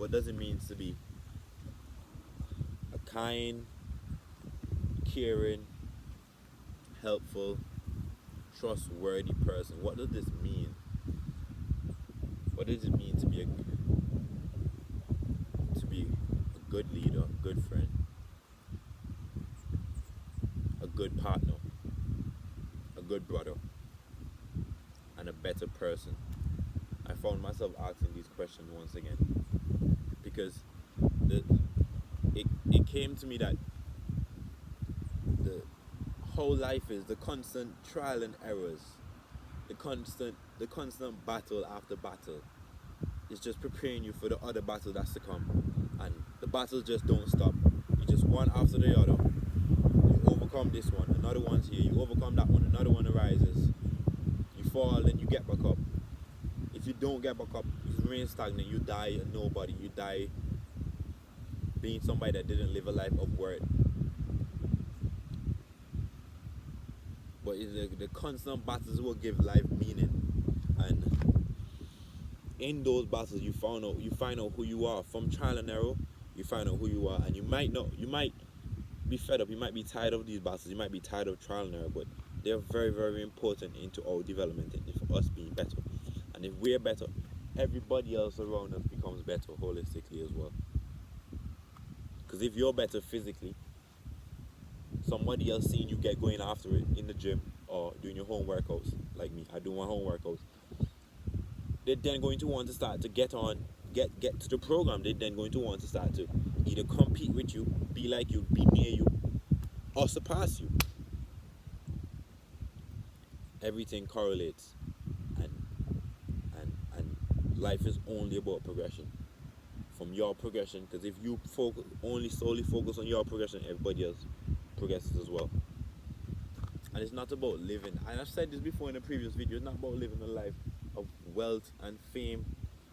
What does it mean to be a kind, caring, helpful, trustworthy person? What does this mean? What does it mean to be a good leader, a good friend, a good partner, a good brother, and a better person? I found myself asking these questions once again because the, it came to me that the whole life is the constant trial and errors, the constant battle after battle. It's just preparing you for the other battle that's to come, and the battles just don't stop. You just one after the other. You overcome this one, another one's here. You overcome that one, another one arises. You fall and you get back up. If you don't get back up, you remain stagnant. You die a nobody. You die being somebody that didn't live a life of worth. But the constant battles will give life meaning, and in those battles you find out who you are. From trial and error, you find out who you are, and you might be fed up, you might be tired of these battles, you might be tired of trial and error, but they're very, very important into our development and for us being better. And if we're better, everybody else around us becomes better holistically as well. Because if you're better physically, somebody else seeing you get going after it in the gym or doing your home workouts, like me, I do my home workouts, they're then going to want to start to get to the program. They're then going to want to start to either compete with you, be like you, be near you, or surpass you. Everything correlates, and life is only about progression. From your progression, because if you solely focus on your progression, everybody else progresses as well. And it's not about living, and I've said this before in a previous video, it's not about living a life of wealth and fame.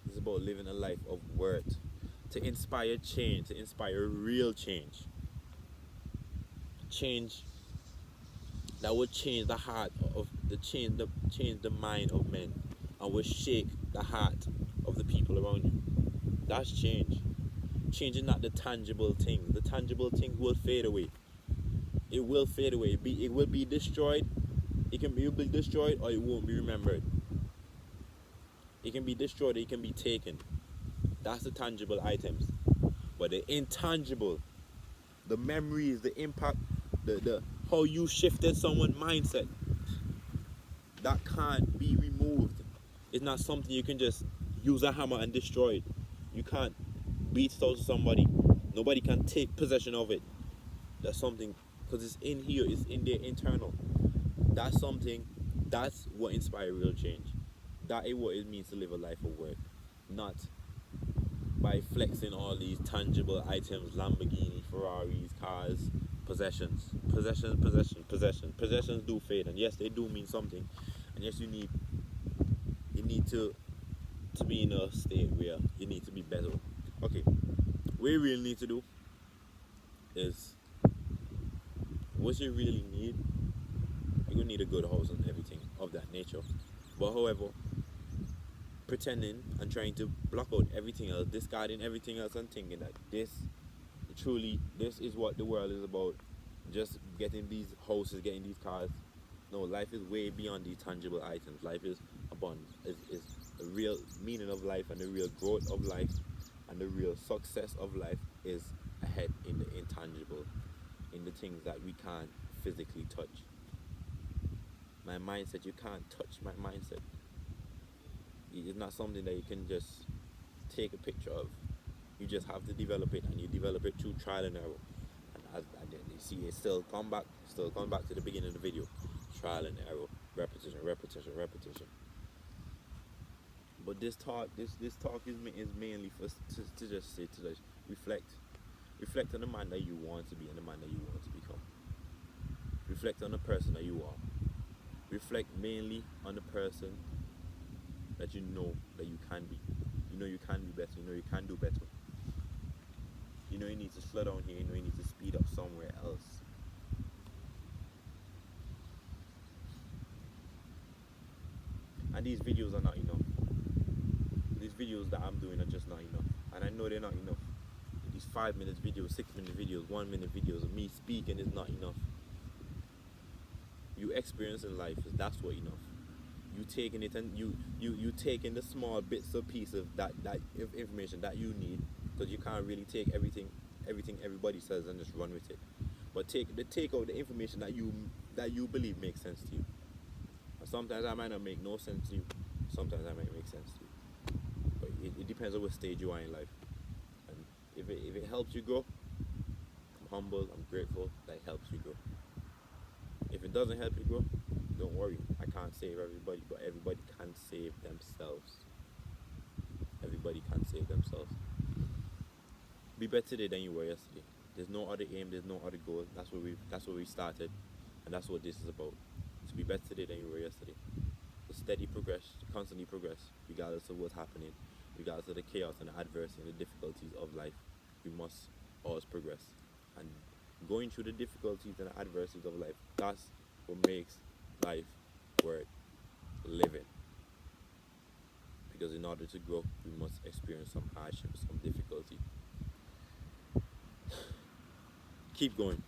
It's about living a life of worth, to inspire change, to inspire real change that will change the heart of change the mind of men, and will shake the heart of the people around you. That's change. Change is not the tangible things. The tangible things will fade away. It will fade away. It will be destroyed. It will be destroyed, or it won't be remembered. It can be destroyed, or it can be taken. That's the tangible items. But the intangible, the memories, the impact, the how you shifted someone's mindset, that can't be removed. It's not something you can just use a hammer and destroy it. You can't beat it out to somebody. Nobody can take possession of it. That's something, because it's in here, it's in their internal. That's something, that's what inspires real change. That is what it means to live a life of work. Not by flexing all these tangible items, Lamborghini, Ferraris, cars, possessions. Possessions do fade, and yes, they do mean something. And yes, you need to be in a state where you need to be better. Okay, what you really need to do is, what you really need, you're gonna need a good house and everything of that nature. But however, pretending and trying to block out everything else, discarding everything else, and thinking that this is what the world is about, just getting these houses, getting these cars. No, life is way beyond these tangible items. Life is the real meaning of life, and the real growth of life, and the real success of life is ahead in the intangible, in the things that we can't physically touch. My mindset, you can't touch my mindset. It's not something that you can just take a picture of. You just have to develop it, and you develop it through trial and error. And then you see it still come back to the beginning of the video. Trial and error, repetition. But this talk is mainly for to just say, to just reflect on the man that you want to be and the man that you want to become. Reflect on the person that you are. Reflect mainly on the person that you know that you can be. You know you can be better. You know you can do better. You know you need to slow down here. You know you need to speed up somewhere else. And these videos are not enough. These videos that I'm doing are just not enough. And I know they're not enough. These 5 minute videos, 6 minute videos, 1 minute videos of me speaking is not enough. You experience in life, that's what enough. You taking it, and you taking the small bits of piece of that information that you need, because you can't really take everything everybody says and just run with it. But take out the information that you believe makes sense to you. And sometimes I might not make no sense to you. Sometimes I might make sense to you. But it depends on what stage you are in life. And if it helps you grow, I'm humble, I'm grateful that it helps you grow. If it doesn't help you grow, don't worry. I can't save everybody, but everybody can save themselves. Everybody can save themselves. Be better today than you were yesterday. There's no other aim, there's no other goal. That's where we started, and that's what this is about. To be better today than you were yesterday. To steady progress, to constantly progress, regardless of what's happening, regardless of the chaos and the adversity and the difficulties of life. We must always progress. And going through the difficulties and the adversities of life, that's what makes life worth living. Because in order to grow, we must experience some hardship, some difficulty. Keep going.